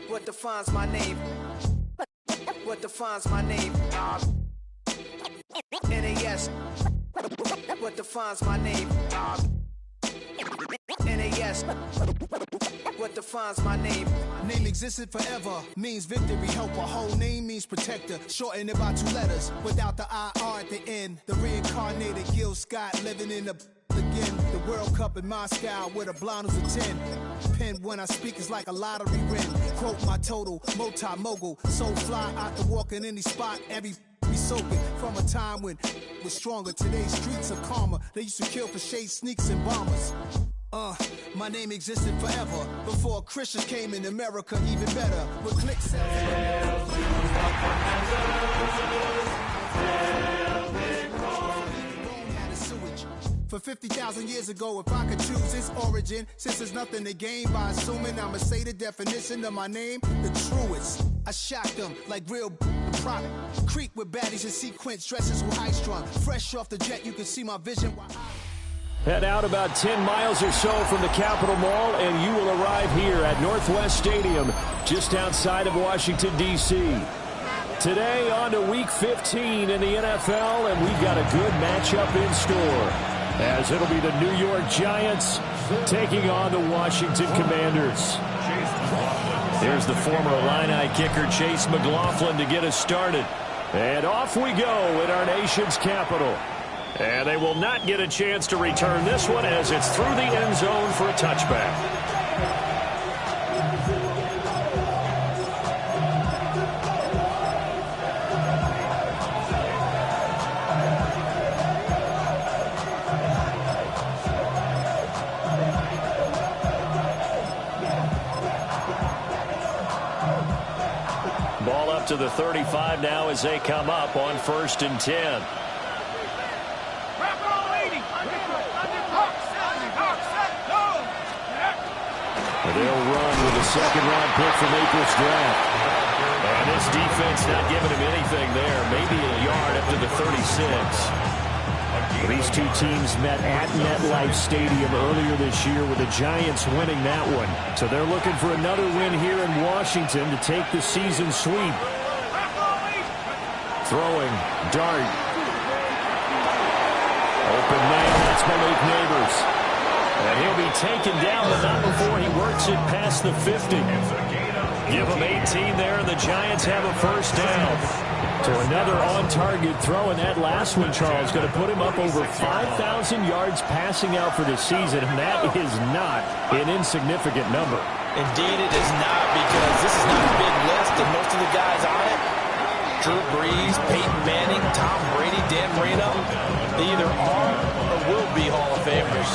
What defines my name? What defines my name? NAS. What defines my name? NAS. What defines my name? Name existed forever, means victory, helper. Whole name means protector, shorten it by 2 letters, without the IR at the end. The reincarnated Gil Scott living in the again. The World Cup in Moscow with a blonde who's a 10. Pen when I speak is like a lottery win. Quote my total, multi-mogul, so fly out to walk in any spot, every be soaking from a time when was stronger. Today's streets are calmer. They used to kill for shade sneaks and bombers. My name existed forever before Christians came in America, even better with clicks. For 50,000 years ago, if I could choose its origin, since there's nothing to gain by assuming, I'ma say the definition of my name, the truest. I shocked them like real product. Creek with baddies in sequence, dresses with high strung. Fresh off the jet, you can see my vision. Head out about 10 miles or so from the Capitol Mall, and you will arrive here at Northwest Stadium, just outside of Washington, D.C. Today, on to Week 15 in the NFL, and we've got a good matchup in store, as it'll be the New York Giants taking on the Washington Commanders. Here's the former Illini kicker, Chase McLaughlin, to get us started. And off we go in our nation's capital. And they will not get a chance to return this one as it's through the end zone for a touchback. Ball up to the 35 now as they come up on 1st and 10. They'll run with a second-round pick from April's draft. And this defense not giving him anything there. Maybe a yard up to the 36. These two teams met at MetLife Stadium earlier this year with the Giants winning that one. So they're looking for another win here in Washington to take the season sweep. Throwing, dart. Open man, that's Malik Neighbors. And he'll be taken down, but not before he works it past the 50. Give him 18 there, and the Giants have a first down. So another on-target throw, and that last one, Charles, going to put him up over 5,000 yards passing out for the season, and that is not an insignificant number. Indeed it is not, because this is not a big list, and most of the guys on it, Drew Brees, Peyton Manning, Tom Brady, Dan Marino, they either are or will be Hall of Famers.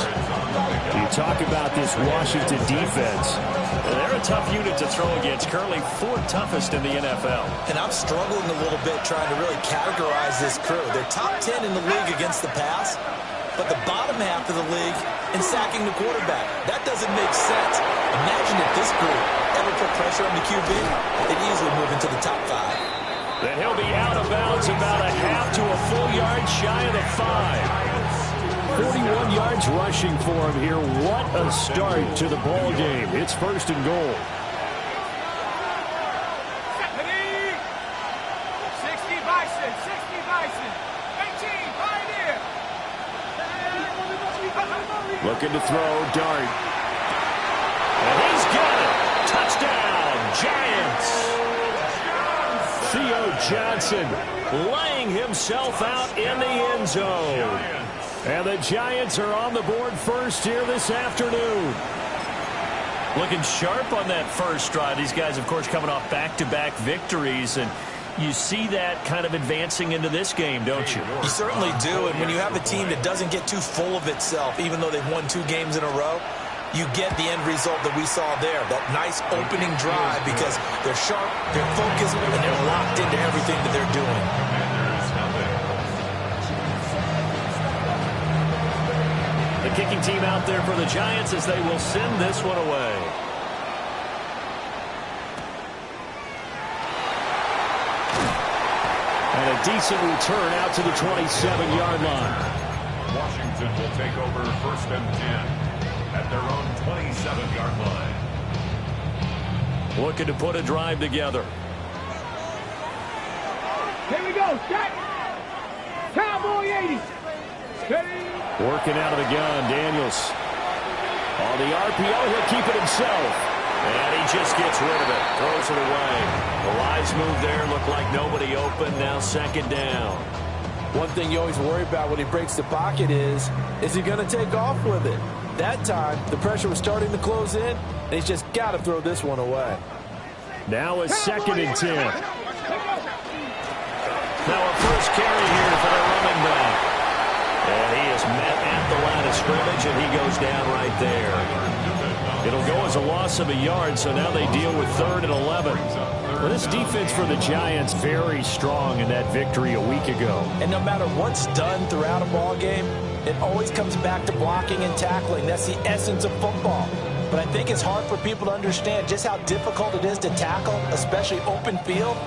You talk about this Washington defense. They're a tough unit to throw against, currently 4th toughest in the NFL. And I'm struggling a little bit trying to really categorize this crew. They're top 10 in the league against the pass, but the bottom half of the league in sacking the quarterback. That doesn't make sense. Imagine if this group ever put pressure on the QB, they'd easily move into the top 5. Then he'll be out of bounds about a half to a full yard shy of the 5. 41 yards rushing for him here. What a start to the ball game. It's 1st and goal. 60 Bison, 18 Pioneer. Looking to throw, dart. And he's got it. Touchdown, Giants. Theo Johnson laying himself out in the end zone. And the Giants are on the board first here this afternoon. Looking sharp on that first drive. These guys, of course, coming off back-to-back victories, and you see that kind of advancing into this game, don't you? You certainly do, and when you have a team that doesn't get too full of itself, even though they've won 2 games in a row, you get the end result that we saw there, that nice opening drive, because they're sharp, they're focused, and they're locked into everything that they're doing. The kicking team out there for the Giants as they will send this one away. And a decent return out to the 27-yard line. Washington will take over 1st and 10 at their own 27-yard line. looking to put a drive together. Here we go. Check. Cowboy 80. Ready. Working out of the gun, Daniels. On the RPO, he'll keep it himself. And he just gets rid of it. Throws it away. The wise move there. Looked like nobody open. Now second down. One thing you always worry about when he breaks the pocket is he going to take off with it? That time, the pressure was starting to close in, and he's just got to throw this one away. Now a 2nd and 10. Now a first carry here for the running back. And he is met at the line of scrimmage, and he goes down right there. It'll go as a loss of a yard, so now they deal with 3rd and 11. Well, this defense for the Giants very strong in that victory a week ago. And no matter what's done throughout a ball game, it always comes back to blocking and tackling. That's the essence of football. But I think it's hard for people to understand just how difficult it is to tackle, especially open field.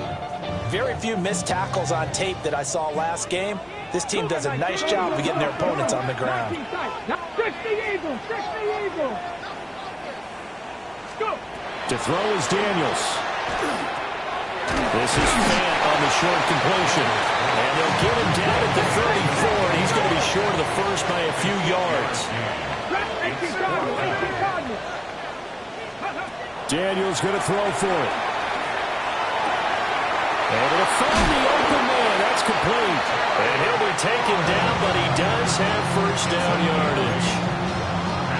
Very few missed tackles on tape that I saw last game. This team does a nice job of getting their opponents on the ground. To throw is Daniels. This is Fant on the short completion. And they'll get him down at the 34. And he's going to be short of the first by a few yards. Daniels going to throw for it. And it'll find the open man. That's complete. And he'll be taken down, but he does have first down yardage.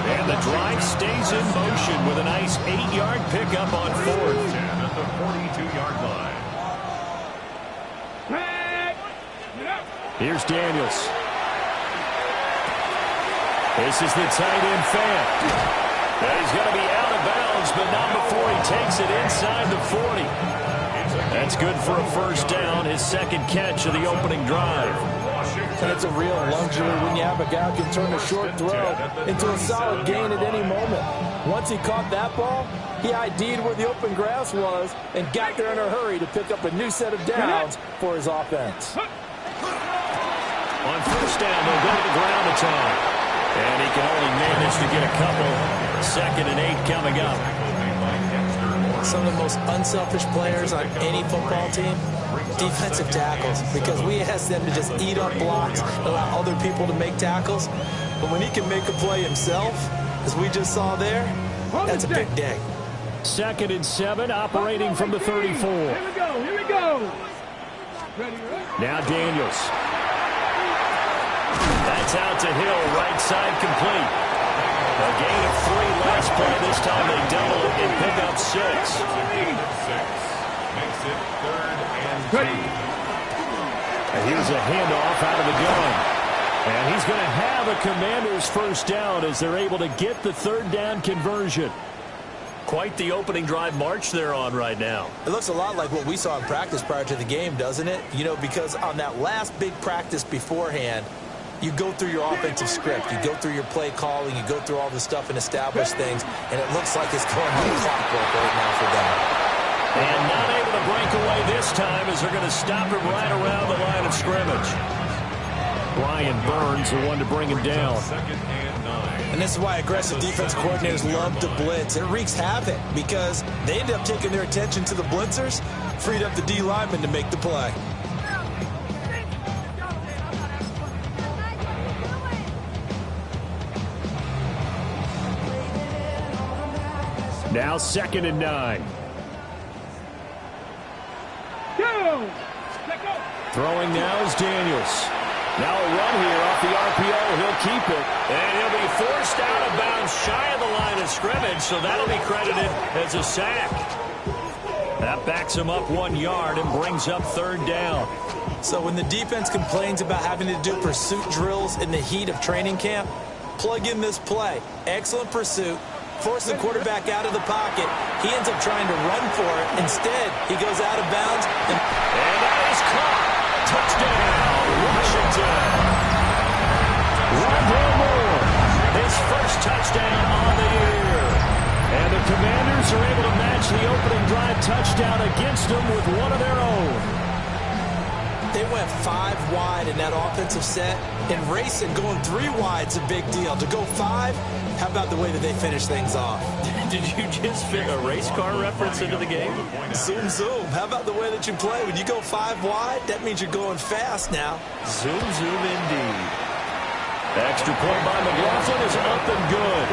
And the drive stays in motion with a nice 8-yard pickup on 4th. At the 42-yard line. Here's Daniels. This is the tight end Fant. And he's going to be out of bounds, but not before he takes it inside the 40. That's good for a first down, his 2nd catch of the opening drive. And it's a real luxury when you have a guy who can turn a short throw into a solid gain at any moment. Once he caught that ball, he ID'd where the open grass was and got there in a hurry to pick up a new set of downs for his offense. On first down, they'll go to the ground a time. And he can only manage to get a couple. 2nd and 8 coming up. Some of the most unselfish players on any football team, defensive tackles, because we ask them to just eat up blocks, allow other people to make tackles. But when he can make a play himself, as we just saw there, that's a big day. 2nd and 7, operating from the 34. Here we go. Now Daniels. That's out to Hill, right side complete. A gain of 3 last play. This time they double it and pick up 6. Makes it 3rd and 2. And here's a handoff out of the gun. And he's going to have a Commander's first down as they're able to get the 3rd down conversion. Quite the opening drive march they're on right now. It looks a lot like what we saw in practice prior to the game, doesn't it? You know, because on that last big practice beforehand, you go through your offensive script, you go through your play calling, you go through all the stuff and establish things, and it looks like it's going on clockwork right now for them. And not able to break away this time as they're going to stop him right around the line of scrimmage. Ryan Burns, the one to bring him down. 2nd and 9. And this is why aggressive defense coordinators love to blitz. It wreaks havoc because they end up taking their attention to the blitzers, freed up the D lineman to make the play. Now 2nd and 9. Throwing now is Daniels. Now a run here off the RPO. He'll keep it. And he'll be forced out of bounds shy of the line of scrimmage, so that'll be credited as a sack. That backs him up 1 yard and brings up 3rd down. So when the defense complains about having to do pursuit drills in the heat of training camp, plug in this play. Excellent pursuit. Force the quarterback out of the pocket. He ends up trying to run for it. Instead, he goes out of bounds. And that is caught. Touchdown, Washington. Rondale Moore, his first touchdown on the year. And the Commanders are able to match the opening drive touchdown against them with one of their own. They went 5 wide in that offensive set. And racing, going 3 wide is a big deal. To go 5, how about the way that they finish things off? Did you just fit a race car reference into the game? Zoom, zoom. How about the way that you play? When you go 5 wide, that means you're going fast now. Zoom, zoom indeed. Extra point by McLaughlin is up and good.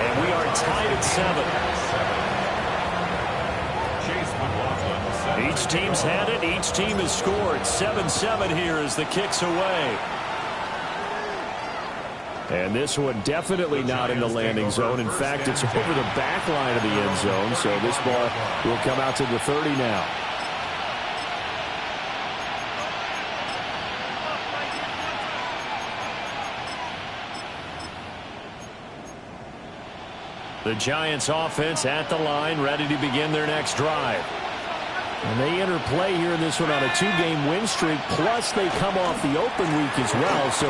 And we are tied at 7. Each team's had it. Each team has scored. 7-7 here as the kick's away. And this one definitely not in the landing zone. In fact, it's over the back line of the end zone. So this ball will come out to the 30 now. The Giants offense at the line, ready to begin their next drive. And they enter play here in this one on a 2-game win streak, plus they come off the open week as well. So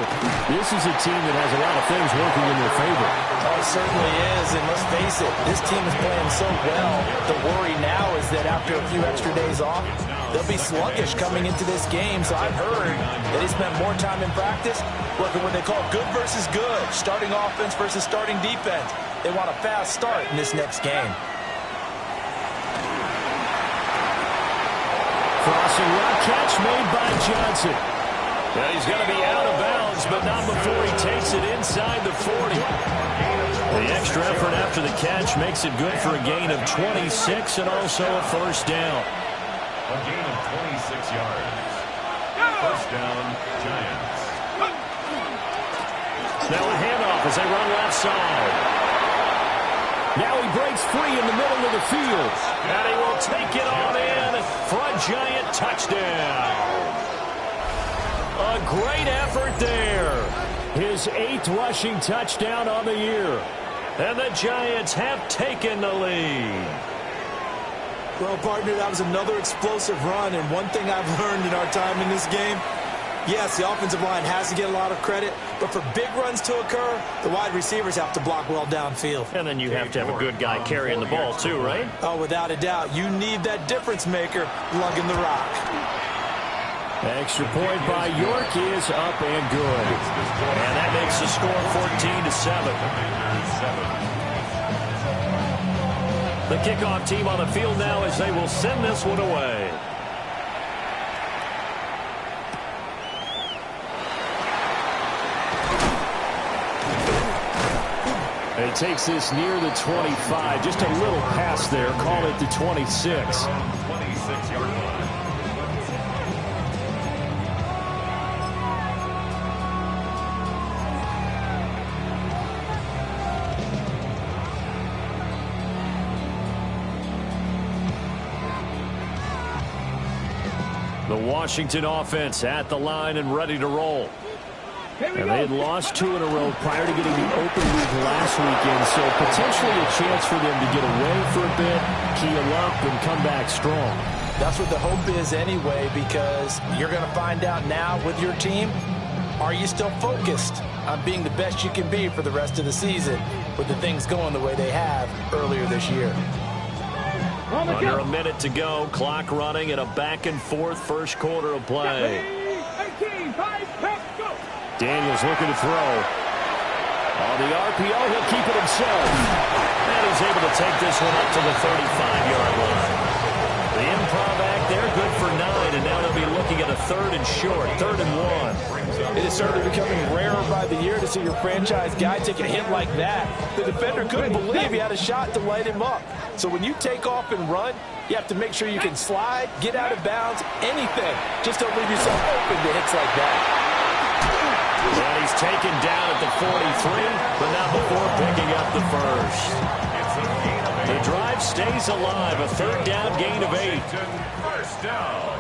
this is a team that has a lot of things working in their favor. Oh, it certainly is, and let's face it, this team is playing so well. The worry now is that after a few extra days off, they'll be sluggish coming into this game. So I've heard that they spent more time in practice working what they call good versus good, starting offense versus starting defense. They want a fast start in this next game. Crossing route catch made by Johnson. Now he's going to be out of bounds, but not before he takes it inside the 40. The extra effort after the catch makes it good for a gain of 26 and also a first down. A gain of 26 yards. First down, Giants. Now a handoff as they run left side. Now he breaks free in the middle of the field. And he will take it on in for a Giant touchdown. A great effort there. His 8th rushing touchdown on the year. And the Giants have taken the lead. Well, partner, that was another explosive run, and one thing I've learned in our time in this game, yes, the offensive line has to get a lot of credit, but for big runs to occur, the wide receivers have to block well downfield. And then you have to have a good guy carrying the ball too, right? Oh, without a doubt. You need that difference maker lugging the rock. Extra point by York is up and good. And that makes the score 14-7. The kickoff team on the field now as they will send this one away. He takes this near the 25. Just a little pass there. Call it the 26. 26-yard line. The Washington offense at the line and ready to roll. And they had lost 2 in a row prior to getting the open week last weekend, so potentially a chance for them to get away for a bit, keel up, and come back strong. That's what the hope is anyway, because you're going to find out now with your team, are you still focused on being the best you can be for the rest of the season with the things going the way they have earlier this year? Under a minute to go, clock running, and a back-and-forth first quarter of play. 18, 5, go. Daniels looking to throw. On the RPO, he'll keep it himself. And he's able to take this one up to the 35-yard line. The improv act there, good for 9, and now they'll be looking at a 3rd and short, 3rd and 1. It is certainly becoming rarer by the year to see your franchise guy take a hit like that. The defender couldn't believe he had a shot to light him up. So when you take off and run, you have to make sure you can slide, get out of bounds, anything. Just don't leave yourself open to hits like that. And he's taken down at the 43, but not before picking up the first. The drive stays alive, a 3rd down gain of 8. First down.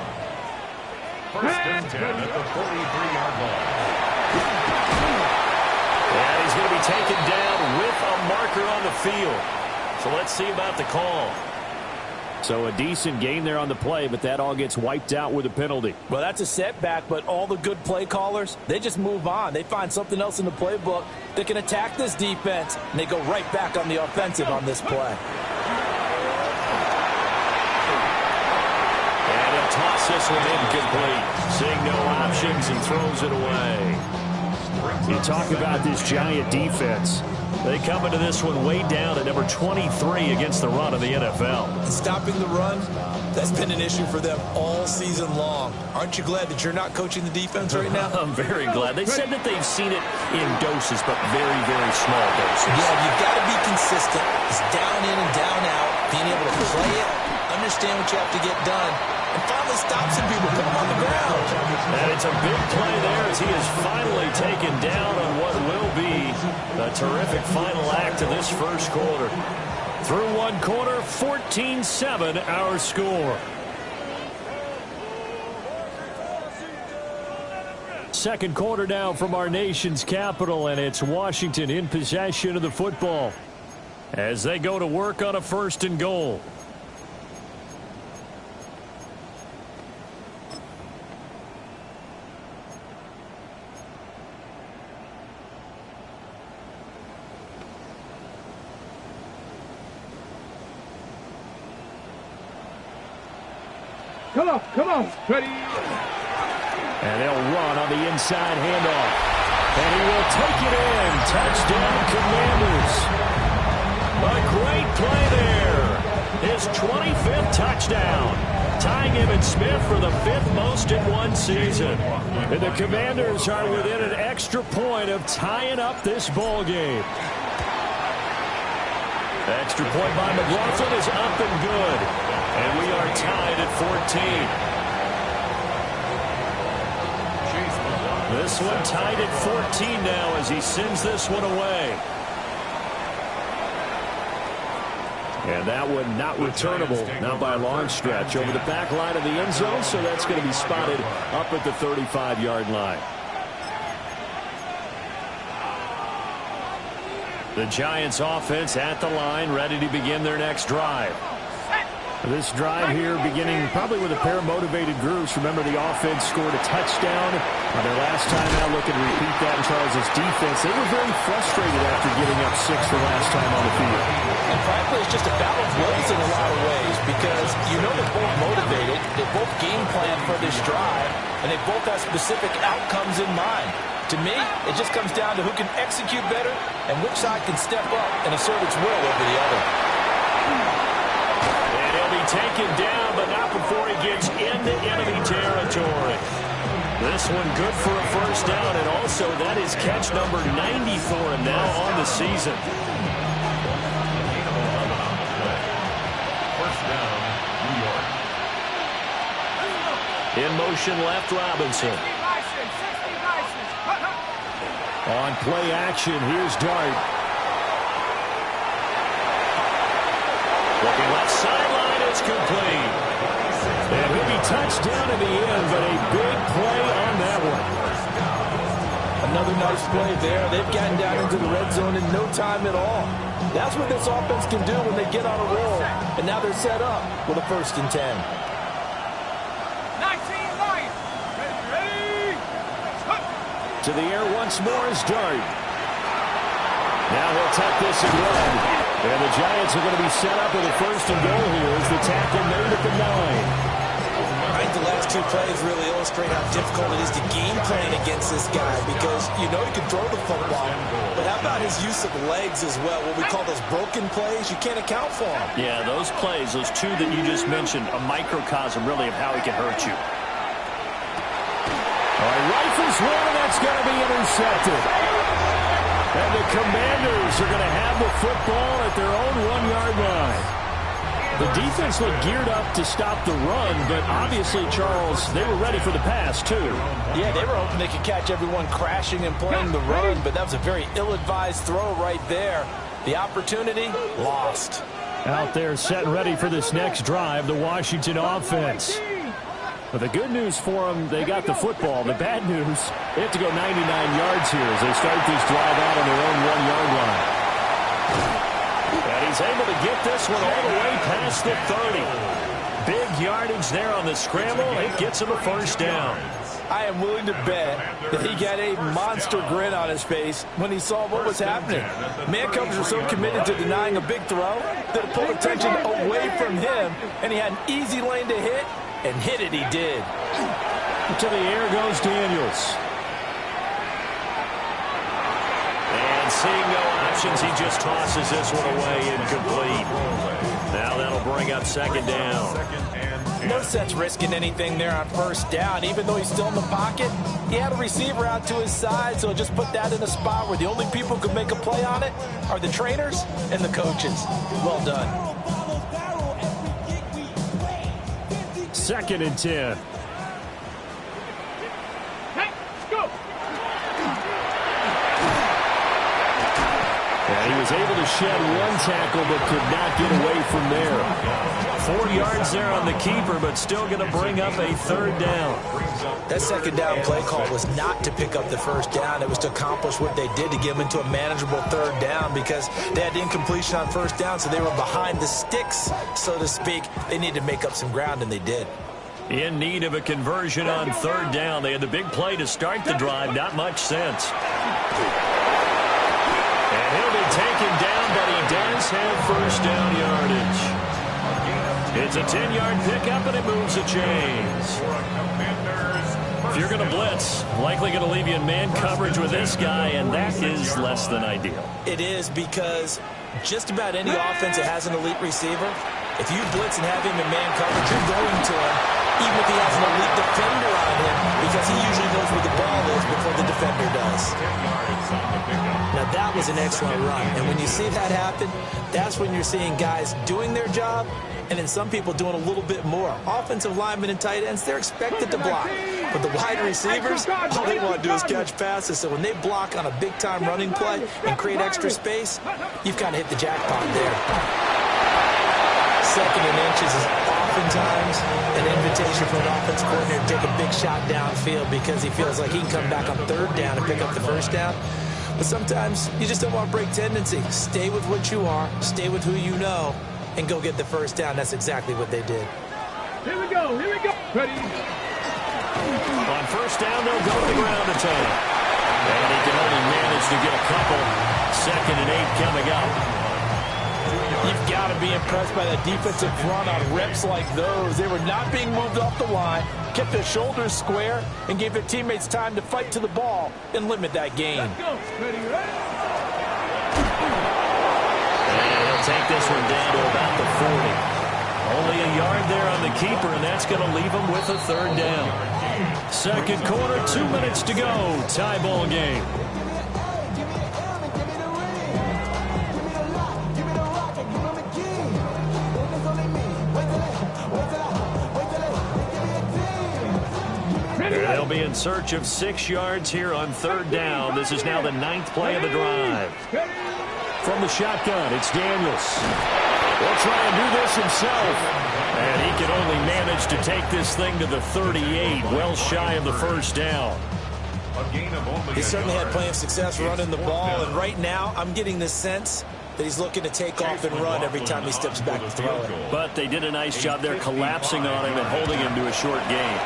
First and 10 at the 43-yard line. And he's going to be taken down with a marker on the field. So let's see about the call. So a decent gain there on the play, but that all gets wiped out with a penalty. Well, that's a setback, but all the good play callers, they just move on. They find something else in the playbook that can attack this defense, and they go right back on the offensive on this play. And he'll toss this one incomplete. Seeing no options and throws it away. You talk about this Giant defense. They come into this one way down at number 23 against the run of the NFL. And stopping the run, that's been an issue for them all season long. Aren't you glad that you're not coaching the defense right now? I'm very glad. They said that they've seen it in doses, but very, very small doses. Yeah, you've got to be consistent. It's down in and down out. Being able to play it, understand what you have to get done, and finally stop some people, put them on the ground. And it's a big play there as he is finally taken down on what will be a terrific final act of this first quarter. Through one quarter, 14-7 our score. Second quarter now from our nation's capital, and it's Washington in possession of the football as they go to work on a 1st and goal. Come on, ready. And they'll run on the inside handoff. And he will take it in. Touchdown, Commanders. A great play there. His 25th touchdown. Tying Emmitt Smith for the 5th most in one season. And the Commanders are within an extra point of tying up this ball game. Extra point by McLaughlin is up and good. And we are tied at 14. This one tied at 14 now as he sends this one away. And that one not returnable, not by a long stretch, over the back line of the end zone, so that's going to be spotted up at the 35-yard line. The Giants offense at the line, ready to begin their next drive. This drive here beginning probably with a pair of motivated groups. Remember, the offense scored a touchdown on their last time out. Looking to repeat that in Charles' defense. They were very frustrated after giving up 6 the last time on the field. And frankly, it's just a battle of wills in a lot of ways because you know they're both motivated. They both game plan for this drive, and they both have specific outcomes in mind. To me, it just comes down to who can execute better and which side can step up and assert its will over the other. Taken down, but not before he gets into enemy territory. This one good for a first down, and also that is catch number 90 for him now on the season. First down, New York. In motion left, Robinson. On play action, here's Dart. Looking left sideline. It's complete. And he'll be touched down in the end, but a big play on that one. Another nice play there. They've gotten down into the red zone in no time at all. That's what this offense can do when they get on a roll. And now they're set up with a 1st and 10. 19 line. Ready. To the air once more is Dart. Now he'll tuck this and run. And the Giants are going to be set up with a 1st and goal here as the tackle made at the 9. I think the last 2 plays really illustrate how difficult it is to game plan against this guy because you know he can throw the football, but how about his use of legs as well? What we call those broken plays, you can't account for them. Yeah, those plays, those 2 that you just mentioned, a microcosm really of how he can hurt you. All right, rifles one, and that's going to be intercepted. And the Commanders are going to have the football at their own 1-yard line. The defense looked geared up to stop the run, but obviously, Charles, they were ready for the pass, too. Yeah, they were hoping they could catch everyone crashing and playing the run, but that was a very ill-advised throw right there. The opportunity, lost. Out there set and ready for this next drive, the Washington offense. But the good news for them, they got the football. The bad news, they have to go 99 yards here as they start this drive out on their own 1-yard line. And he's able to get this one all the way past the 30. Big yardage there on the scramble. It gets him a first down. I am willing to bet that he got a monster grin on his face when he saw what was happening. Man-coverage were so committed to denying a big throw that it pulled attention away from him, and he had an easy lane to hit. And hit it he did. To the air goes Daniels. And seeing no options. He just tosses this one away incomplete. Now that'll bring up second down. No sense risking anything there on first down. Even though he's still in the pocket, he had a receiver out to his side, so just put that in a spot where the only people who could make a play on it are the trainers and the coaches. Well done. 2nd and 10. And he was able to shed one tackle but could not get away from there. 4 yards there on the keeper, but still going to bring up a 3rd down. That second down play call was not to pick up the first down. It was to accomplish what they did, to get them into a manageable 3rd down, because they had incompletion on first down, so they were behind the sticks, so to speak. They needed to make up some ground, and they did. In need of a conversion on 3rd down. They had the big play to start the drive. Not much sense. And he'll be taken down, but he does have first down yardage. It's a 10-yard pickup, and it moves the chains. If you're going to blitz, likely going to leave you in man coverage with this guy, and that is less than ideal. It is, because just about any offense that has an elite receiver, if you blitz and have him in man coverage, you're going to him, even if he has an elite defender on him, because he usually knows where the ball is before the defender does. Now, that was an excellent run, and when you see that happen, that's when you're seeing guys doing their job, and then some people doing a little bit more. Offensive linemen and tight ends, they're expected to block. But the wide receivers, all they want to do is catch passes. So when they block on a big-time running play and create extra space, you've kind of hit the jackpot there. 2nd and inches is oftentimes an invitation for an offensive coordinator to take a big shot downfield because he feels like he can come back on 3rd down and pick up the first down. But sometimes you just don't want to break tendency. Stay with what you are, stay with who you know, and go get the first down. That's exactly what they did. Here we go, ready. On first down, they'll go to the ground attack. And he can only manage to get a couple. 2nd and 8 coming up. You've got to be impressed by the defensive front on reps like those. They were not being moved off the line, kept their shoulders square, and gave their teammates time to fight to the ball and limit that gain. Let's go. Ready. And he'll take this one down to about the 40. Only a yard there on the keeper, and that's going to leave him with a 3rd down. 2nd quarter, 2 minutes to go. Tie ball game. They'll be in search of 6 yards here on 3rd down. This is now the 9th play of the drive. From the shotgun, it's Daniels. He'll try and do this himself. And he can only manage to take this thing to the 38, well shy of the first down. He certainly had plenty of success running the ball, and right now I'm getting the sense that he's looking to take off and run every time he steps back to throw it. But they did a nice job there collapsing on him and holding him to a short gain.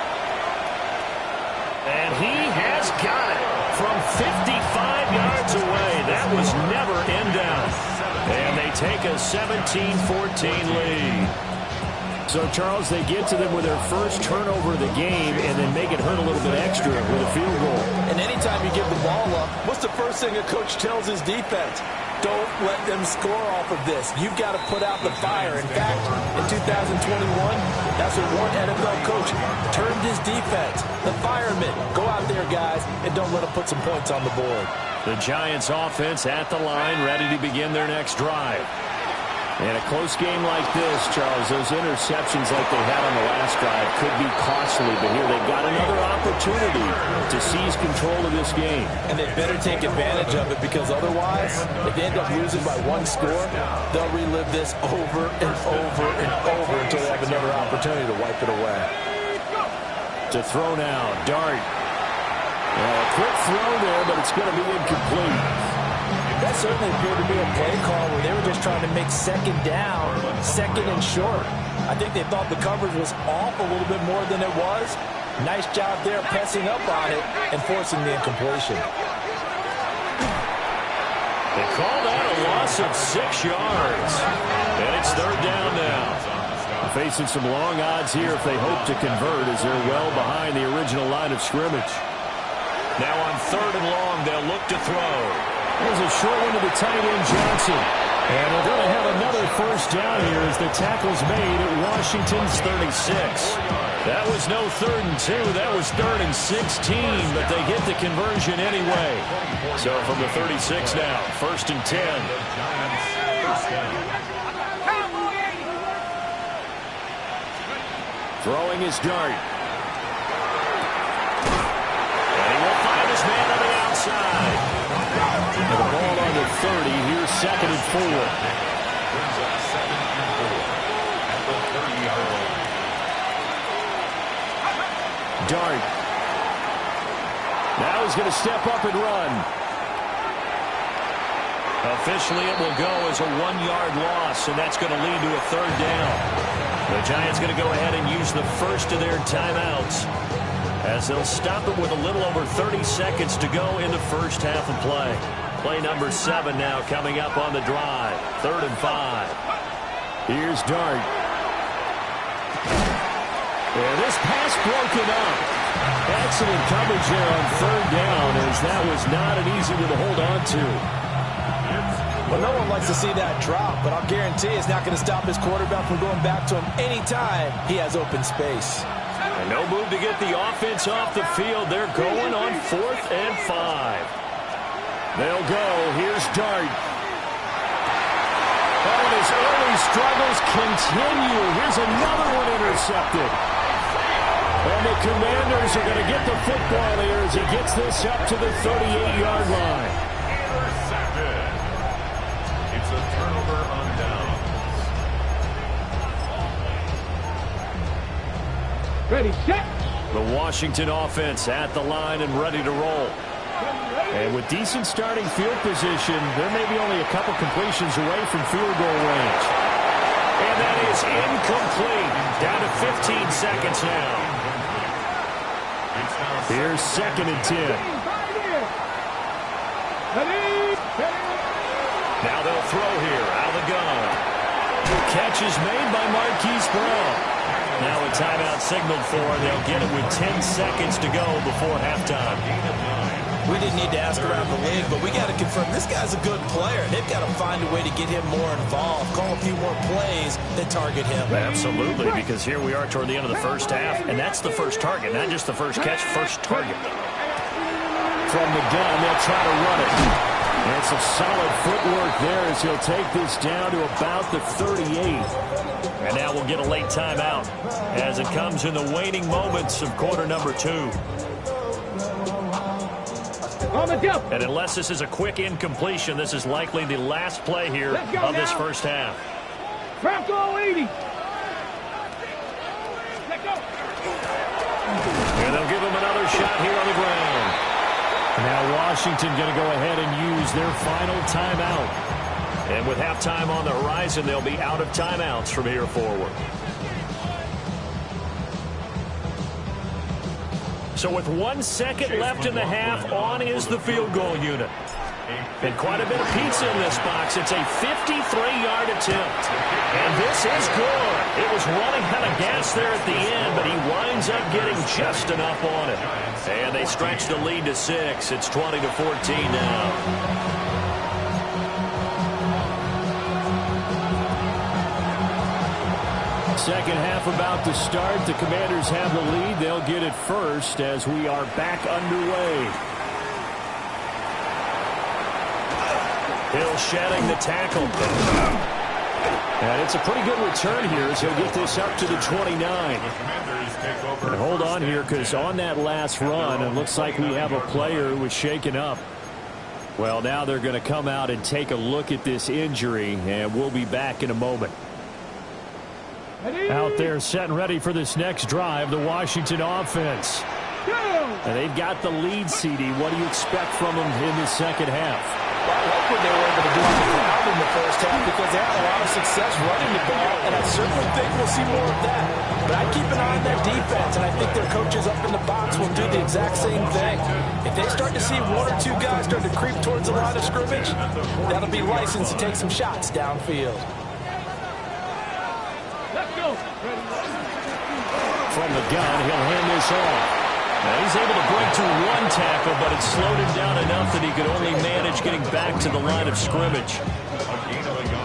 And he has got it from 55 yards away. That was never in doubt. And they take a 17-14 lead. So, Charles, they get to them with their first turnover of the game and then make it hurt a little bit extra with a field goal. And anytime you give the ball up, what's the first thing a coach tells his defense? Don't let them score off of this. You've got to put out the fire. In fact, in 2021, that's what one NFL coach termed his defense. The firemen. Go out there, guys, and don't let them put some points on the board. The Giants offense at the line, ready to begin their next drive. In a close game like this, Charles, those interceptions like they had on the last drive could be costly, but here they've got another opportunity to seize control of this game. And they better take advantage of it, because otherwise, if they end up losing by 1 score, they'll relive this over and over and over until they have another opportunity to wipe it away. To throw now, Dart. A quick throw there, but it's going to be incomplete. That certainly appeared to be a play call where they were just trying to make 2nd down, 2nd and short. I think they thought the coverage was off a little bit more than it was. Nice job there pressing up on it and forcing the incompletion. They call that a loss of 6 yards. And it's 3rd down now. Facing some long odds here if they hope to convert, as they're well behind the original line of scrimmage. Now on 3rd and long, they'll look to throw. There's a short one to the tight end, Johnson. And we're going to have another first down here as the tackle's made at Washington's 36. That was no 3rd and 2. That was 3rd and 16, but they get the conversion anyway. So from the 36 now, 1st and 10. Throwing his dart. And he will find his man on the outside. And the ball on the 30. Here's 2nd and 4. Brings up 2nd and 4 at the 30-yard line. Dart. Now he's going to step up and run. Officially, it will go as a 1-yard loss, and that's going to lead to a 3rd down. The Giants going to go ahead and use the first of their timeouts as they'll stop it with a little over 30 seconds to go in the first half of play. Play number 7 now coming up on the drive. 3rd and 5. Here's Dart. And this pass broken up. Excellent coverage there on 3rd down as that was not an easy one to hold on to. Well, no one likes to see that drop, but I'll guarantee it's not going to stop his quarterback from going back to him anytime he has open space. And no move to get the offense off the field. They're going on 4th and 5. They'll go. Here's Dart. Oh, his early struggles continue. Here's another one intercepted. And the Commanders are going to get the football here as he gets this up to the 38-yard line. Intercepted. It's a turnover on downs. Ready, set. The Washington offense at the line and ready to roll. And with decent starting field position, there may be only a couple completions away from field goal range. And that is incomplete. Down to 15 seconds now. Here's 2nd and 10. Now they'll throw here out of the gun. The catch is made by Marquise Brown. Now a timeout signaled for, and they'll get it with 10 seconds to go before halftime. We didn't need to ask around the league, but we got to confirm this guy's a good player. They've got to find a way to get him more involved, call a few more plays that target him. Absolutely, because here we are toward the end of the first half, and that's the first target, not just the first catch, first target. From the gun, they'll try to run it. And some solid footwork there as he'll take this down to about the 38. And now we'll get a late timeout as it comes in the waning moments of quarter number 2. And unless this is a quick incompletion, this is likely the last play here of this first half. Franco 80. And they'll give him another shot here on the ground. Now Washington going to go ahead and use their final timeout. And with halftime on the horizon, they'll be out of timeouts from here forward. So with 1 second left in the half, on is the field goal unit. And quite a bit of pizza in this box. It's a 53-yard attempt. And this is good. It was running out of gas there at the end, but he winds up getting just enough on it. And they stretch the lead to 6. It's 20-14 now. Second half about to start. The Commanders have the lead. They'll get it first as we are back underway. Hill shedding the tackle. And it's a pretty good return here as he'll get this up to the 29. And hold on here because on that last run, it looks like we have a player who was shaken up. Well, now they're going to come out and take a look at this injury, and we'll be back in a moment. Out there set and ready for this next drive, the Washington offense. And they've got the lead, CD. What do you expect from them in the second half? I like what they were able to do on the ground in the first half because they had a lot of success running the ball, and I certainly think we'll see more of that. But I'd keep an eye on that defense, and I think their coaches up in the box will do the exact same thing. If they start to see 1 or 2 guys start to creep towards the line of scrimmage, that'll be license to take some shots downfield. Let's go. From the gun, he'll hand this off. Now he's able to break through one tackle, but it slowed him down enough that he could only manage getting back to the line of scrimmage.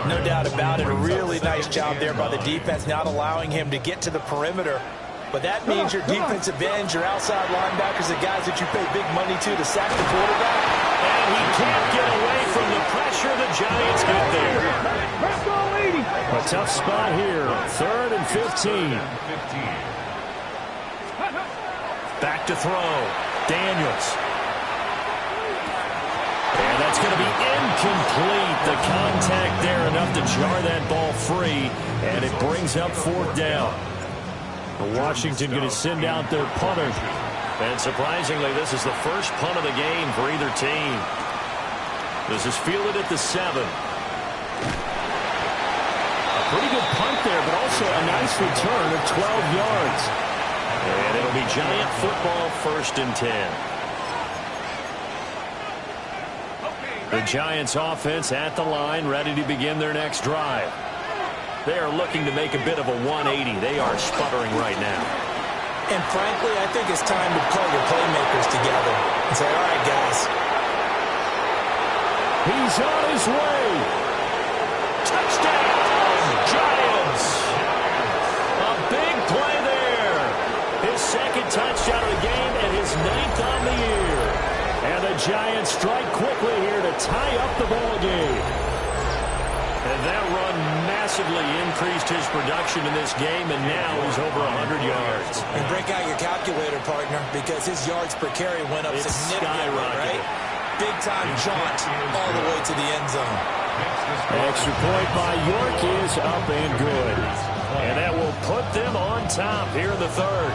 No doubt about it. A really nice job there by the defense, not allowing him to get to the perimeter. But that means your defensive ends, your outside linebackers, the guys that you pay big money to sack the quarterback. And he can't get away from the pressure. The Giants get there. A tough spot here. 3rd and 15. Back to throw. Daniels. And that's going to be incomplete. The contact there enough to jar that ball free. And it brings up 4th down. Washington going to send out their punter. And surprisingly, this is the first punt of the game for either team. This is fielded at the 7. A pretty good punt there, but also a nice return of 12 yards. And it'll be Giant football, 1st and 10. The Giants offense at the line, ready to begin their next drive. They are looking to make a bit of a 180. They are sputtering right now. And frankly, I think it's time to call your playmakers together and say, all right, guys. He's on his way. Touchdown, Giants. A big play there. His 2nd touchdown of the game and his 9th on the year. And the Giants strike quickly here to tie up the ball game. And that run massively increased his production in this game, and now he's over 100 yards. And break out your calculator, partner, because his yards per carry went up significantly, right? Big-time jaunt all the way to the end zone. Extra point by York is up and good. And that will put them on top here in the 3rd.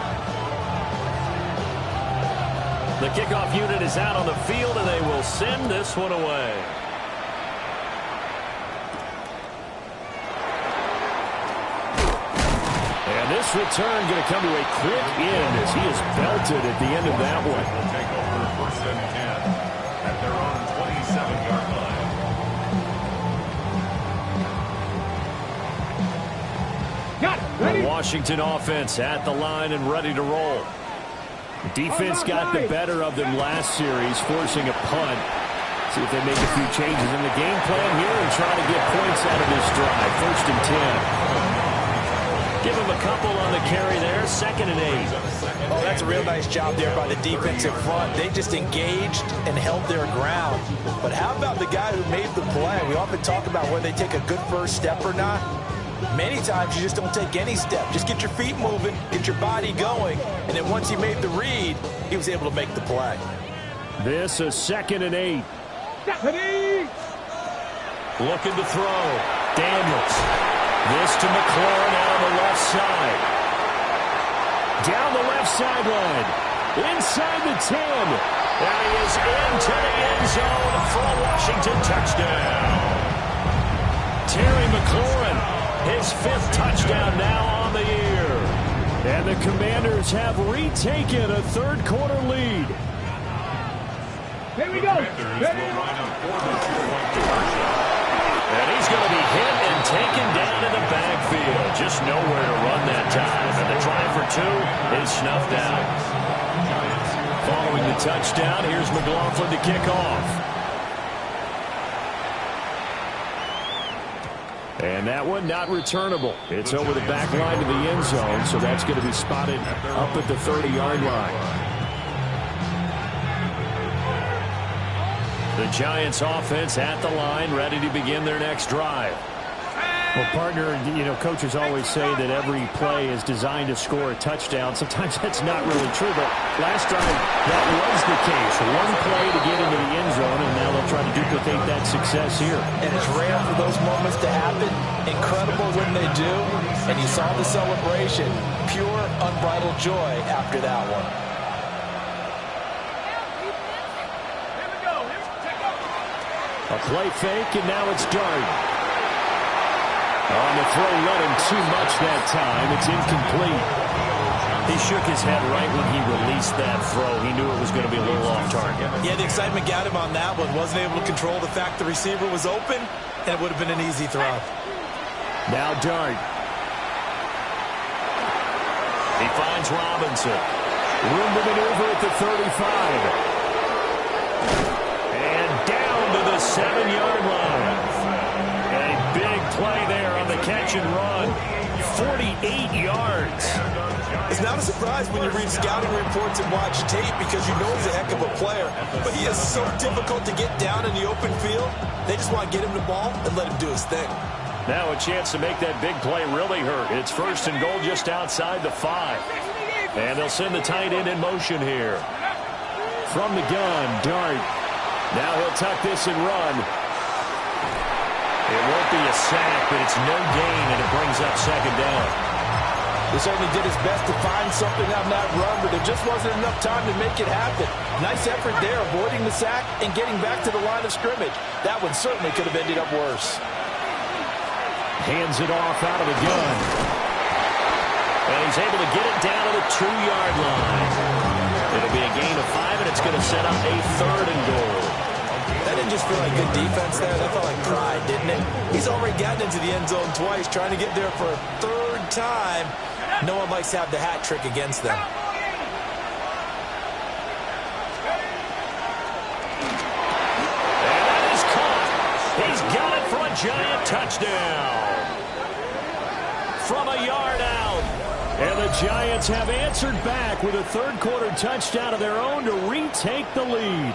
The kickoff unit is out on the field, and they will send this one away. And this return going to come to a quick end as he is belted at the end of that one. Will take over 1st and 10 at their own 27-yard line. Got it. Ready? The Washington offense at the line and ready to roll. Defense got the better of them last series, forcing a punt. See if they make a few changes in the game plan here and try to get points out of this drive. 1st and 10. Give him a couple on the carry there. 2nd and 8. Oh, that's a real nice job there by the defensive front. They just engaged and held their ground. But how about the guy who made the play? We often talk about whether they take a good first step or not. Many times you just don't take any step. Just get your feet moving, get your body going, and then once he made the read, he was able to make the play. This is 2nd and 8. Stephanie! Looking to throw. Daniels. This to McLaurin out on the left side. Down the left sideline. Inside the 10. And he is into the end zone for a Washington touchdown. Terry McLaurin, his 5th touchdown now on the year. And the Commanders have retaken a 3rd quarter lead. Here we go. And he's going to be hit and taken down in the backfield. Just nowhere to run that time. And the try for 2 is snuffed out. Following the touchdown, here's McLaughlin to kick off. And that one not returnable. It's over the back line to the end zone, so that's going to be spotted up at the 30-yard line. The Giants offense at the line, ready to begin their next drive. Well, partner, you know, coaches always say that every play is designed to score a touchdown. Sometimes that's not really true, but last time that was the case. One play to get into the end zone, and now they'll try to duplicate that success here. And it's rare for those moments to happen. Incredible when they do. And you saw the celebration. Pure, unbridled joy after that one. A play fake, and now it's Dart. On the throw, led him too much that time. It's incomplete. He shook his head right when he released that throw. He knew it was going to be a little off target. Yeah, the excitement got him on that one. Wasn't able to control the fact the receiver was open, and it would have been an easy throw. Now Dart. He finds Robinson. Room to maneuver at the 35. And down to the 7-yard line. A big play there on the catch and run. 48 yards. It's not a surprise when you read scouting reports and watch tape because you know he's a heck of a player. But he is so difficult to get down in the open field. They just want to get him the ball and let him do his thing. Now a chance to make that big play really hurt. It's first and goal just outside the 5. And they'll send the tight end in motion here. From the gun, Dart. Now he'll tuck this and run. It won't be a sack, but it's no gain, and it brings up second down. He certainly did his best to find something on that run, but there just wasn't enough time to make it happen. Nice effort there, avoiding the sack and getting back to the line of scrimmage. That one certainly could have ended up worse. Hands it off out of the gun. And he's able to get it down to the 2-yard line. It'll be a gain of 5, and it's going to set up a third and goal. That didn't just feel like good defense there. That felt like pride, didn't it? He's already gotten into the end zone twice, trying to get there for a third time. No one likes to have the hat trick against them. And that is caught. He's got it for a giant touchdown. From a yard out. And the Giants have answered back with a third-quarter touchdown of their own to retake the lead.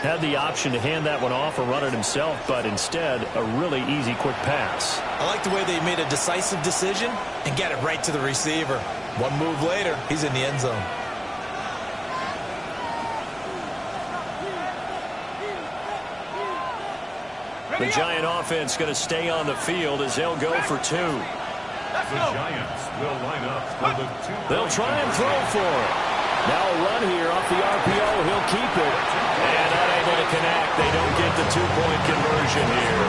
Had the option to hand that one off or run it himself, but instead, a really easy, quick pass. I like the way they made a decisive decision and got it right to the receiver. One move later, he's in the end zone. The Giant offense going to stay on the field as they'll go for 2. The Giants will line up for the 2. They'll try and throw for it. Now a run here off the RPO. He'll keep it. And unable to connect. They don't get the 2-point conversion here.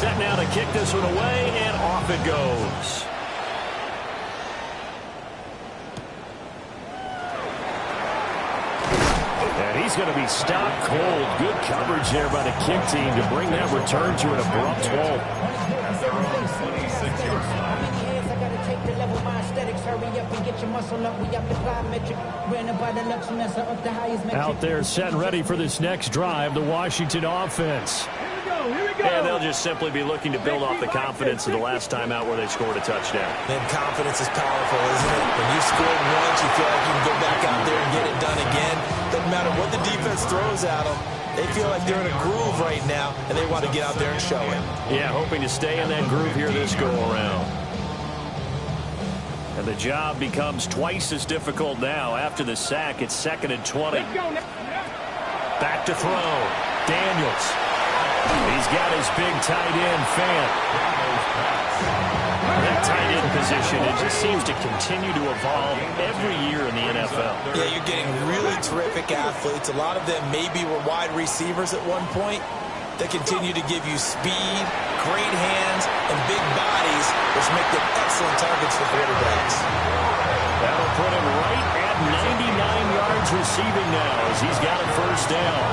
Set now to kick this one away, and off it goes. And he's going to be stopped cold. Good coverage there by the kick team to bring that return to an abrupt halt. Out there set and ready for this next drive, the Washington offense. And they'll just simply be looking to build off the confidence of the last time out where they scored a touchdown. Man, confidence is powerful, isn't it? When you scored once, you feel like you can go back out there and get it done again. Doesn't matter what the defense throws at them. They feel like they're in a groove right now, and they want to get out there and show it. Yeah, hoping to stay in that groove here this go-around. And the job becomes twice as difficult now. After the sack, it's 2nd and 20. Back to throw. Daniels. He's got his big tight end, Fant. That tight end position, it just seems to continue to evolve every year in the NFL. Yeah, you're getting really terrific athletes. A lot of them maybe were wide receivers at one point. They continue to give you speed, great hands, and big bodies, which make them excellent targets for quarterbacks. That'll put him right at 99 yards receiving now as he's got a first down.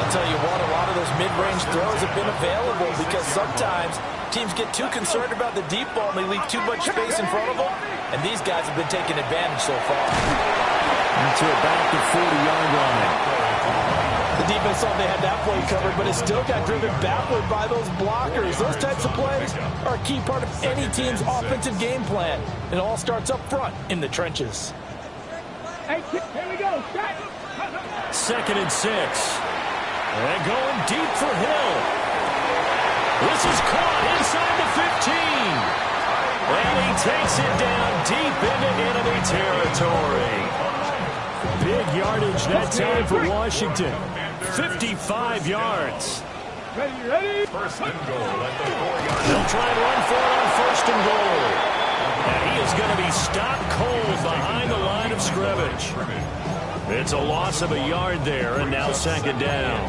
I'll tell you what, a lot of those mid-range throws have been available because sometimes teams get too concerned about the deep ball and they leave too much space in front of them, and these guys have been taking advantage so far. Into about the 40-yard line. The defense thought they had that play covered, but it still got driven backward by those blockers. Those types of plays are a key part of any team's offensive game plan. It all starts up front in the trenches. Hey, here we go. 2nd and 6. And going deep for Hill. This is caught inside the 15. And he takes it down deep into enemy territory. Big yardage that time for Washington. 55 yards. Ready? First and goal at the 4-yard. They'll try and run for it on 1st and goal. And he is going to be stopped cold behind the line of scrimmage. It's a loss of a yard there, and now 2nd down.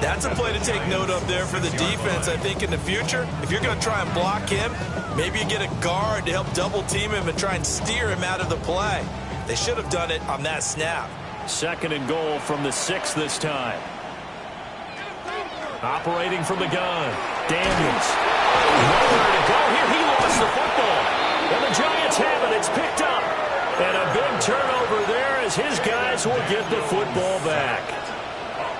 That's a play to take note of there for the defense. I think in the future, if you're going to try and block him, maybe you get a guard to help double team him and try and steer him out of the play. They should have done it on that snap. 2nd and goal from the 6 this time. Operating from the gun, Daniels. Nowhere to go here. He lost the football. And the Giants have it. It's picked up. And a big turnover there as his guys will get the football back.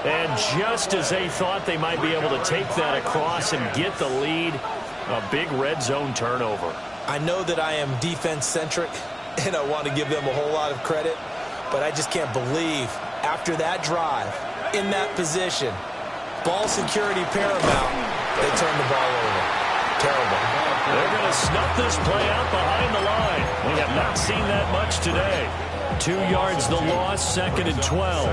And just as they thought they might be able to take that across and get the lead, a big red zone turnover. I know that I am defense-centric, and I want to give them a whole lot of credit, but I just can't believe after that drive, in that position, ball security paramount, they turn the ball over. Terrible. They're going to snuff this play out behind the line. We have not seen that much today. 2 yards the loss, 2nd and 12.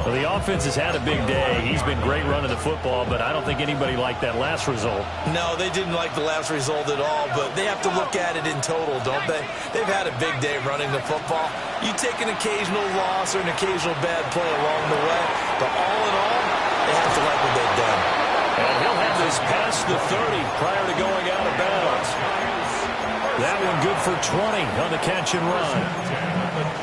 Well, the offense has had a big day. He's been great running the football, but I don't think anybody liked that last result. No, they didn't like the last result at all, but they have to look at it in total, don't they? They've had a big day running the football. You take an occasional loss or an occasional bad play along the way, but all in all, they have to like what they've done. And he'll have this past the 30 prior to going out of bounds. That one good for 20 on the catch and run.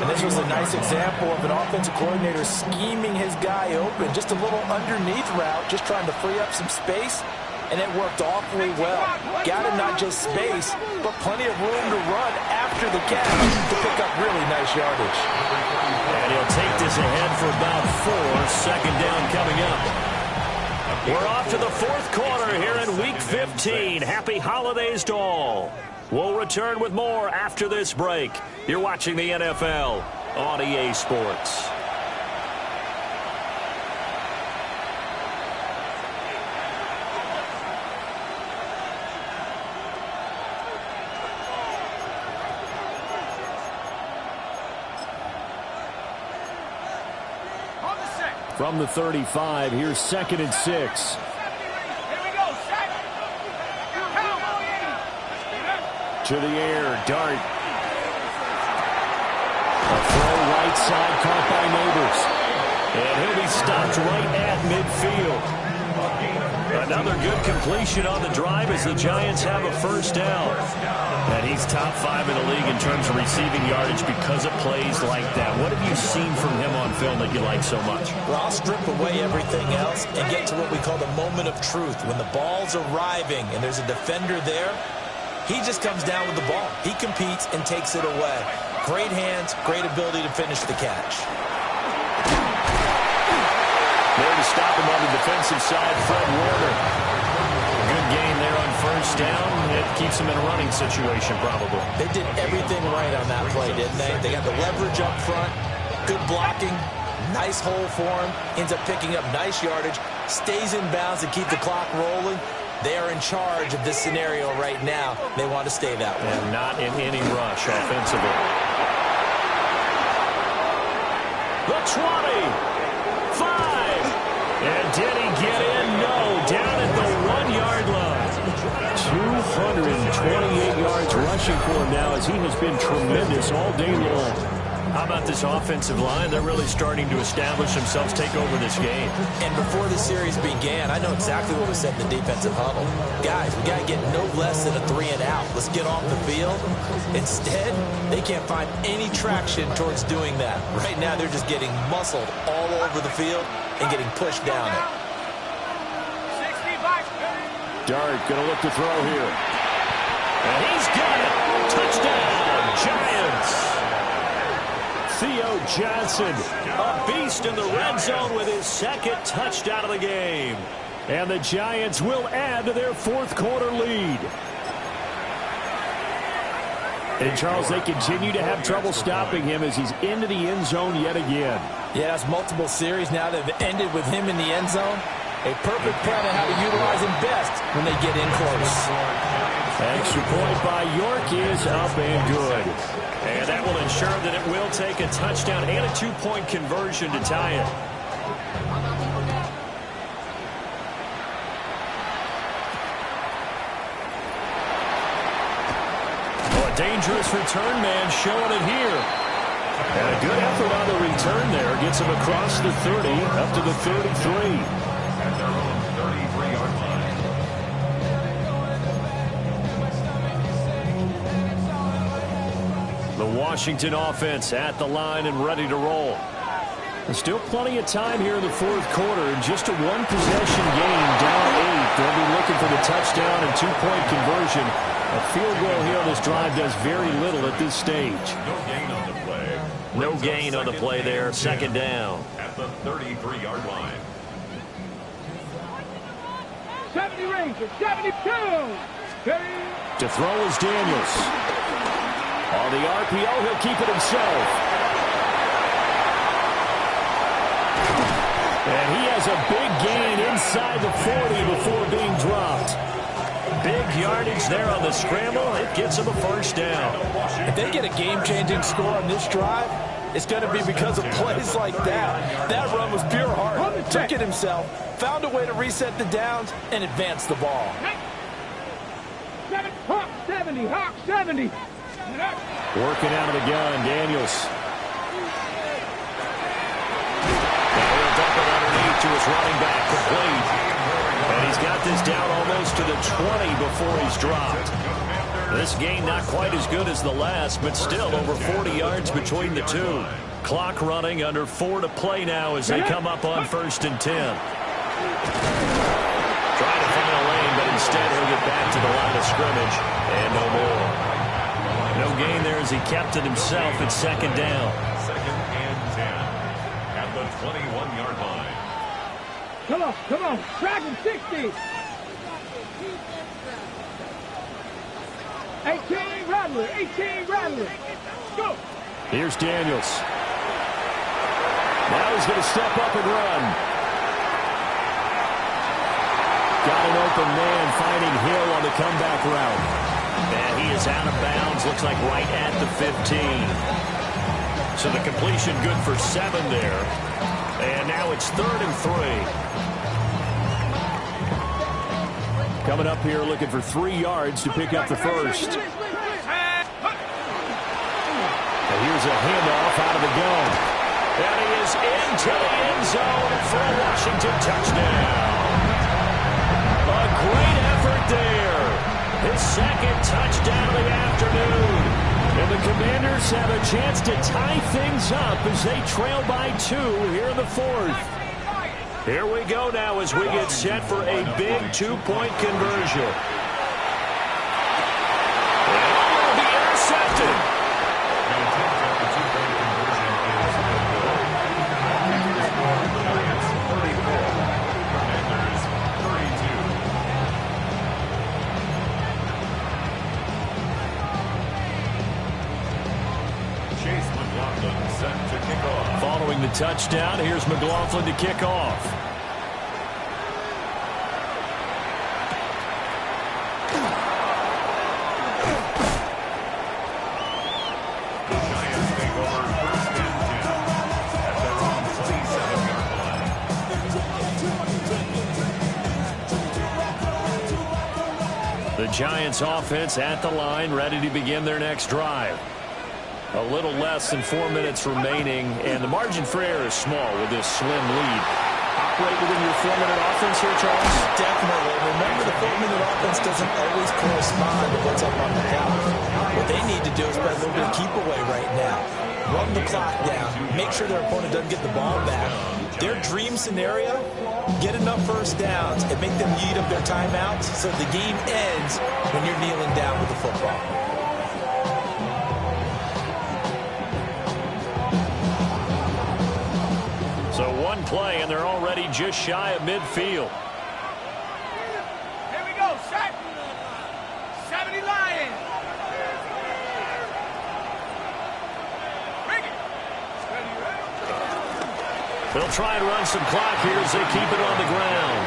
And this was a nice example of an offensive coordinator scheming his guy open. Just a little underneath route, just trying to free up some space, and it worked awfully well. Got him not just space, but plenty of room to run after the catch to pick up really nice yardage. And he'll take this ahead for about 4. 2nd down coming up. We're off to the 4th quarter here in Week 15. Happy holidays to all. We'll return with more after this break. You're watching the NFL on EA Sports. From the 35, here's 2nd and 6. To the air, Dart. A throw right side caught by Neighbors. And he'll be stopped right at midfield. Another good completion on the drive as the Giants have a 1st down. And he's top 5 in the league in terms of receiving yardage because of plays like that. What have you seen from him on film that you like so much? Well, I'll strip away everything else and get to what we call the moment of truth. When the ball's arriving and there's a defender there, he just comes down with the ball. He competes and takes it away. Great hands, great ability to finish the catch. There to stop him on the defensive side, Fred Warner. Good gain there on 1st down. It keeps him in a running situation, probably. They did everything right on that play, didn't they? They got the leverage up front, good blocking, nice hole for him, ends up picking up nice yardage, stays in bounds to keep the clock rolling. They are in charge of this scenario right now. They want to stay that way. And not in any rush offensively. The 20. 5. And did he get in? No. Down at the 1-yard line. 228 yards rushing for him now as he has been tremendous all day long. How about this offensive line? They're really starting to establish themselves, take over this game. And before the series began, I know exactly what was said in the defensive huddle. Guys, we got to get no less than a 3-and-out. Let's get off the field. Instead, they can't find any traction towards doing that. Right now, they're just getting muscled all over the field and getting pushed down it. Dart going to look to throw here. And he's got it. Touchdown, Giants. Theo Johnson, a beast in the red zone with his 2nd touchdown of the game. And the Giants will add to their 4th quarter lead. And, Charles, they continue to have trouble stopping him as he's into the end zone yet again. Yeah, it's multiple series now that have ended with him in the end zone. A perfect plan on how to utilize him best when they get in close. Extra point by York is up and good. And that will ensure that it will take a touchdown and a 2-point conversion to tie it. Oh, a dangerous return man showing it here. And a good effort on the return there. Gets him across the 30, up to the 33. At their own 33-yard line. The Washington offense at the line and ready to roll. Still plenty of time here in the fourth quarter. Just a one-possession game, down 8. They'll be looking for the touchdown and two-point conversion. A field goal here on this drive does very little at this stage. No gain on the play. No gain on the play there. Second down. At the 33-yard line. 70 Rangers, 72. To throw is Daniels. On the RPO, he'll keep it himself. And he has a big gain inside the 40 before being dropped. Big yardage there on the scramble. It gets him a first down. If they get a game-changing score on this drive, it's going to be because of plays like that. That run was pure heart. Took it himself, found a way to reset the downs, and advance the ball. Hawk 70, Hawk 70. Working out of the gun, Daniels. To his running back, complete. And he's got this down almost to the 20 before he's dropped. This gain not quite as good as the last, but still over 40 yards between the two. Clock running, under 4 to play now as they come up on 1st and 10. Trying to find a lane, but instead he'll get back to the line of scrimmage and no more. No gain there as he kept it himself at second down. 2nd and 10 at the 21-yard line. Come on, Dragon 60. 18 Rattler. Go. Here's Daniels. Now he's going to step up and run. Got an open man finding Hill on the comeback route. And he is out of bounds, looks like right at the 15. So the completion good for 7 there. And now it's 3rd and 3. Coming up here looking for 3 yards to pick up the first. And here's a handoff out of the gun. And he is into the end zone for a Washington touchdown. A great effort there. His 2nd touchdown of the afternoon. And the Commanders have a chance to tie things up as they trail by 2 here in the 4th. Here we go now as we get set for a big 2-point conversion. And it will be intercepted. Following the touchdown, here's McLaughlin to kick off. The Giants take over 1st and 10 at their own 27-yard line. The Giants offense at the line, ready to begin their next drive. A little less than 4 minutes remaining, and the margin for error is small with this slim lead. Operate within your 4-minute offense here, Charles? Definitely. Remember, the 4-minute offense doesn't always correspond to what's up on the clock. What they need to do is play a little bit of keep away right now. Run the clock down. Make sure their opponent doesn't get the ball back. Their dream scenario, get enough first downs and make them eat up their timeouts so the game ends when you're kneeling down with the football. So one play, and they're already just shy of midfield. Here we go, set. 70 Lions. Bring it. They'll try and run some clock here as they keep it on the ground.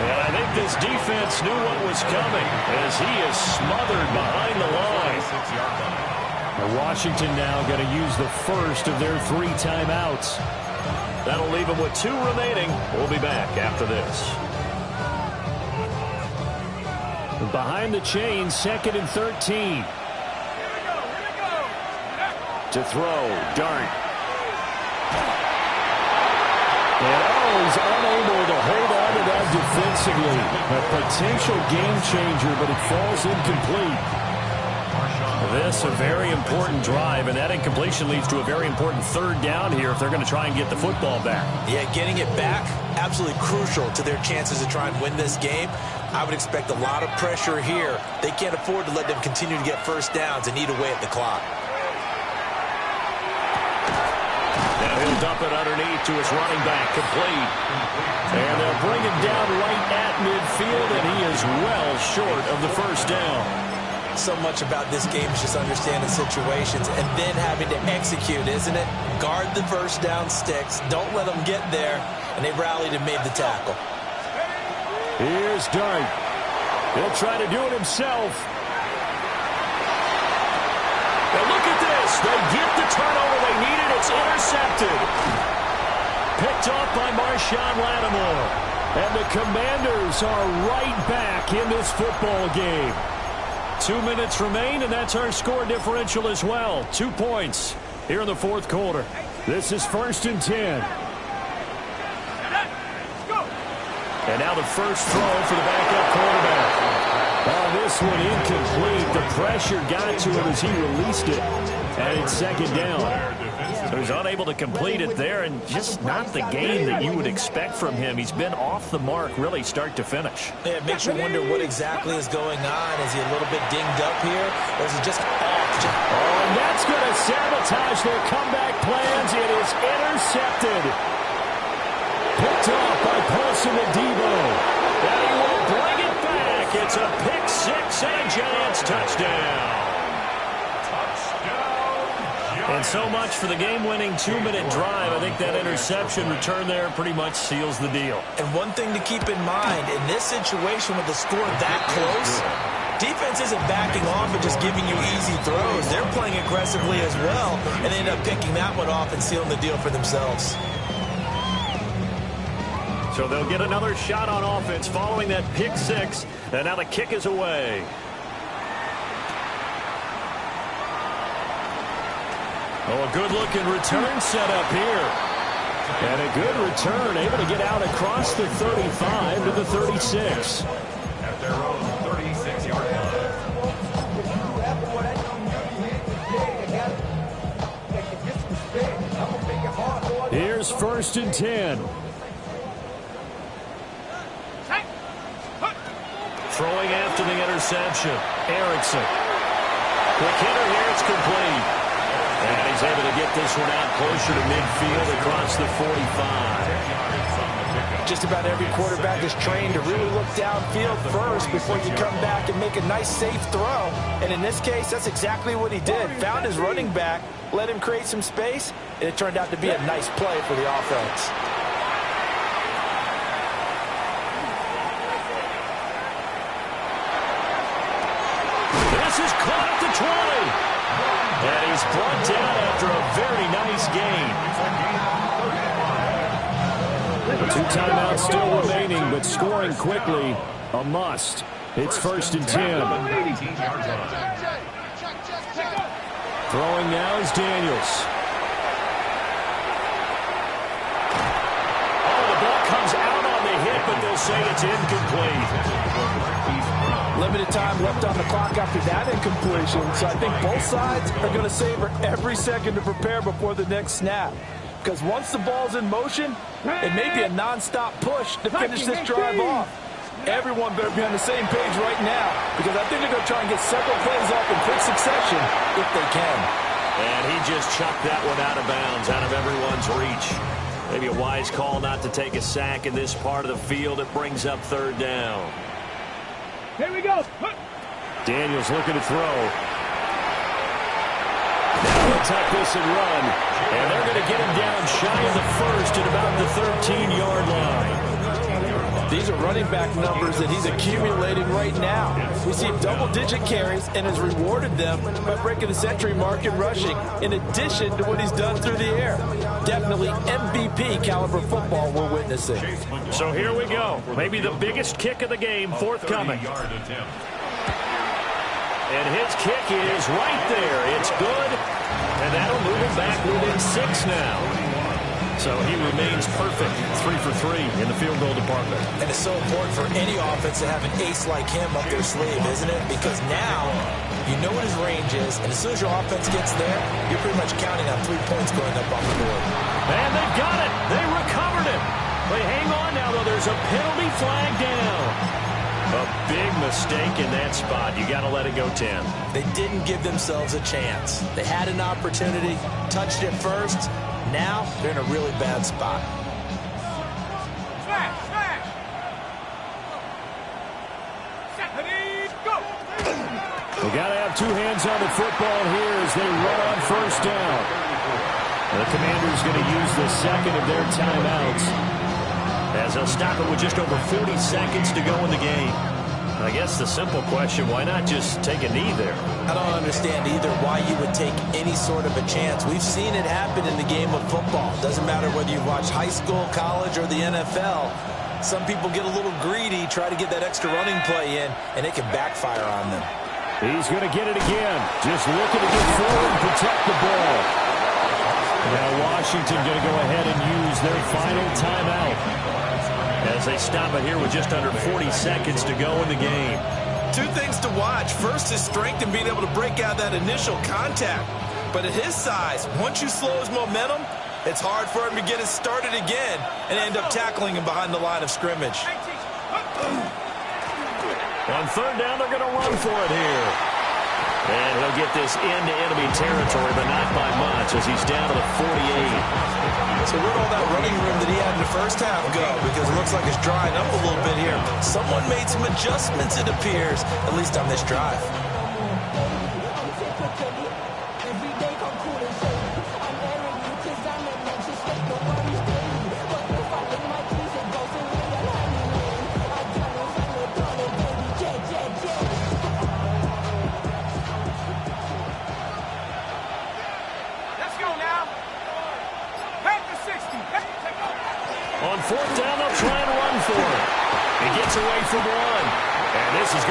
And I think this defense knew what was coming as he is smothered behind the line. 6-yard line. Now Washington now going to use the first of their 3 timeouts. That'll leave them with 2 remaining. We'll be back after this. Behind the chain, 2nd and 13. To throw, Dart. And he's unable to hold on to that defensively. A potential game changer, but it falls incomplete. Nonetheless, a very important drive, and that incompletion leads to a very important third down here if they're going to try and get the football back. Yeah, getting it back, absolutely crucial to their chances to try and win this game. I would expect a lot of pressure here. They can't afford to let them continue to get first downs and eat away at the clock. Now he'll dump it underneath to his running back, complete. And they'll bring him down right at midfield, and he is well short of the first down. So much about this game is just understanding situations and then having to execute, isn't it? Guard the first down sticks. Don't let them get there. And they rallied and made the tackle. Here's Dart. He'll try to do it himself. And look at this. They get the turnover they needed. It's intercepted. Picked off by Marshawn Lattimore. And the Commanders are right back in this football game. 2 minutes remain, and that's our score differential as well. 2 points here in the fourth quarter. This is 1st and 10. And now the first throw for the backup quarterback. This one incomplete. The pressure got to him as he released it. And it's second down. So he's unable to complete it there, and just not the game that you would expect from him. He's been off the mark really start to finish. Yeah, it makes you wonder what exactly is going on. Is he a little bit dinged up here, or is he just off? And that's going to sabotage their comeback plans. It is intercepted. Picked off by Paulson Adebo. And he will bring it back. It's a pick six and a Giants touchdown. And so much for the game-winning 2-minute drive. I think that interception return there pretty much seals the deal. And one thing to keep in mind, in this situation with the score that close, defense isn't backing off and just giving you easy throws. They're playing aggressively as well, and they end up picking that one off and sealing the deal for themselves. So they'll get another shot on offense following that pick six, and now the kick is away. Oh, a good-looking return set up here. And a good return, able to get out across the 35 to the 36. At their own 36-yard line. Here's 1st and 10. Throwing after the interception. Erickson. Quick hitter here, it's complete. And he's able to get this one out closer to midfield across the 45. Just about every quarterback is trained to really look downfield first before you come back and make a nice, safe throw. And in this case, that's exactly what he did. Found his running back, let him create some space, and it turned out to be a nice play for the offense. This is caught at the 20. And he's brought down after a very nice gain. 2 timeouts still remaining, but scoring quickly, a must. It's 1st and 10. Throwing now is Daniels. Oh, the ball comes out on the hit, but they'll say it's incomplete. Limited time left on the clock after that incompletion, so I think both sides are going to savor every second to prepare before the next snap. Because once the ball's in motion, it may be a non-stop push to finish this drive off. Everyone better be on the same page right now, because I think they're going to try and get several plays off in quick succession if they can. And he just chucked that one out of bounds, out of everyone's reach. Maybe a wise call not to take a sack in this part of the field. It brings up 3rd down. Here we go. Daniels looking to throw. Now he'll tuck this and run. And they're going to get him down shy of the first at about the 13-yard line. These are running back numbers that he's accumulating right now. We see double-digit carries and has rewarded them by breaking the century mark in rushing, in addition to what he's done through the air. Definitely MVP caliber football we're witnessing. So here we go. Maybe the biggest kick of the game forthcoming. And his kick is right there. It's good. And that'll move him back within 6 now. So he remains perfect, 3 for 3 in the field goal department. And it's so important for any offense to have an ace like him up their sleeve, isn't it? Because now You know what his range is, and as soon as your offense gets there, you're pretty much counting on 3 points going up on the board. And they've got it. They recovered it. They hang on now, though. There's a penalty flag down. A big mistake in that spot. You got to let it go 10. They didn't give themselves a chance. They had an opportunity, touched it first. Now they're in a really bad spot. Smash, smash. Go. They got to have 2 hands on the football here as they run on first down. The Commanders going to use the second of their timeouts as they'll stop it with just over 40 seconds to go in the game. I guess the simple question, why not just take a knee there? I don't understand either why you would take any sort of a chance. We've seen it happen in the game of football. Doesn't matter whether you've watched high school, college, or the NFL. Some people get a little greedy, try to get that extra running play in, and it can backfire on them. He's going to get it again. Just looking to get forward and protect the ball. Now Washington going to go ahead and use their final timeout as they stop it here with just under 40 seconds to go in the game. 2 things to watch. First, his strength and being able to break out that initial contact. But at his size, once you slow his momentum, it's hard for him to get it started again and end up tackling him behind the line of scrimmage. On third down, they're going to run for it here. And he'll get this into enemy territory, but not by much as he's down to the 48. So where'd all that running room that he had in the first half go? Because it looks like it's drying up a little bit here. Someone made some adjustments, it appears, at least on this drive. On fourth down, they'll try and run for it. He gets away from one.